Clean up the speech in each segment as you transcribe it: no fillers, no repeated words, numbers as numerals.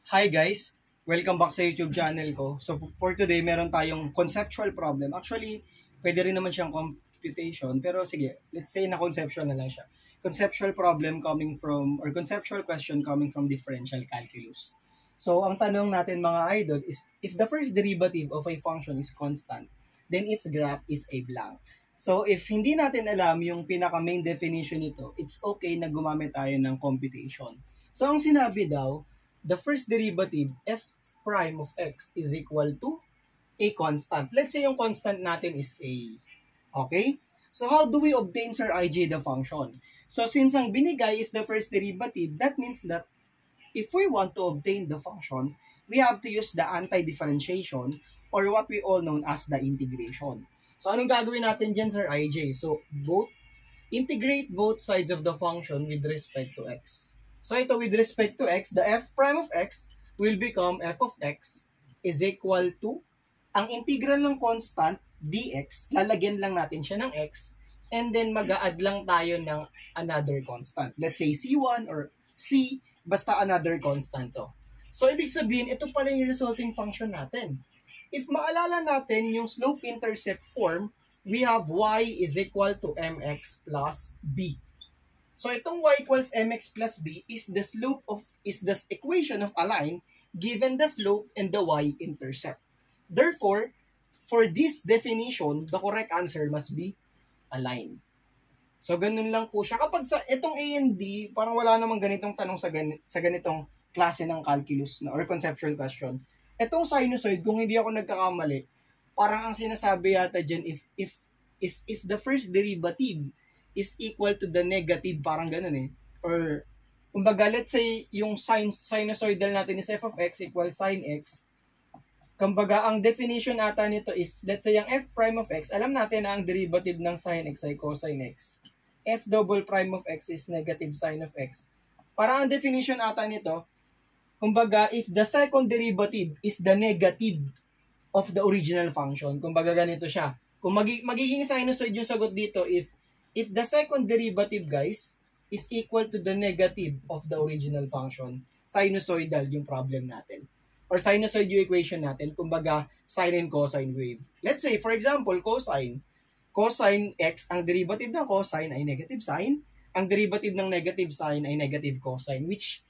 Hi guys! Welcome back sa YouTube channel ko. So for today, meron tayong conceptual problem. Actually, pwede rin naman siyang computation. Pero sige, let's say na conceptual na lang siya. Conceptual problem coming from, or conceptual question coming from differential calculus. So ang tanong natin mga idol is, if the first derivative of a function is constant, then its graph is a blank. So if hindi natin alam yung pinaka main definition nito, it's okay na gumamit tayo ng computation. So ang sinabi daw, the first derivative, f prime of x is equal to a constant. Let's say yung constant natin is a. Okay? So how do we obtain, Sir IJ, the function? So since ang binigay is the first derivative, that means that if we want to obtain the function, we have to use the anti-differentiation or what we all know as the integration. So anong gagawin natin dyan, Sir IJ? So integrate both sides of the function with respect to x. So ito with respect to x, the f prime of x will become f of x is equal to, ang integral ng constant, dx, lalagyan lang natin siya ng x, and then mag-a-add lang tayo ng another constant. Let's say c1 or c, basta another constant to. So ibig sabihin, ito pala yung resulting function natin. If maalala natin yung slope-intercept form, we have y is equal to mx plus b. So itong y equals mx plus b is the equation of a line given the slope and the y-intercept. Therefore, for this definition, the correct answer must be a line. So ganun lang po siya. Kapag sa itong A and D, parang wala namang ganitong tanong sa ganitong klase ng calculus na or conceptual question. Itong sinusoid, kung hindi ako nagkakamali, parang ang sinasabi yata dyan if the first derivative is equal to the negative, parang ganun eh. Or, kumbaga, let's say, yung sinusoidal natin is f of x equals sin x. Kumbaga, ang definition ata nito is, let's say, yung f prime of x, alam natin na ang derivative ng sin x ay cosine x. F double prime of x is negative sin of x. Parang ang definition ata nito, kumbaga, if the second derivative is the negative of the original function, kumbaga ganito siya. Kung magiging sinusoid yung sagot dito if the second derivative, guys, is equal to the negative of the original function, sinusoidal yung problem natin. Or sinusoid yung equation natin, kumbaga, sine and cosine wave. Let's say, for example, cosine x, ang derivative ng cosine ay negative sine, ang derivative ng negative sine ay negative cosine, which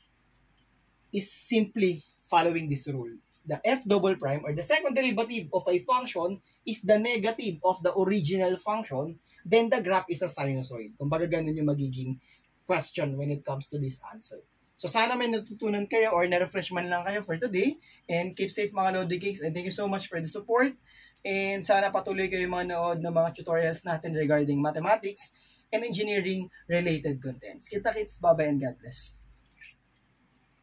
is simply following this rule. The f double prime, or the second derivative of a function, is the negative of the original function, then the graph is a sinusoid. Kumbaga ganun yung magiging question when it comes to this answer. So sana may natutunan kayo or na-refresh man lang kayo for today. And keep safe mga Lodi Cakes. And thank you so much for the support. And sana patuloy kayo manood ng mga tutorials natin regarding mathematics and engineering related contents. Kita-kits, bye-bye and God bless.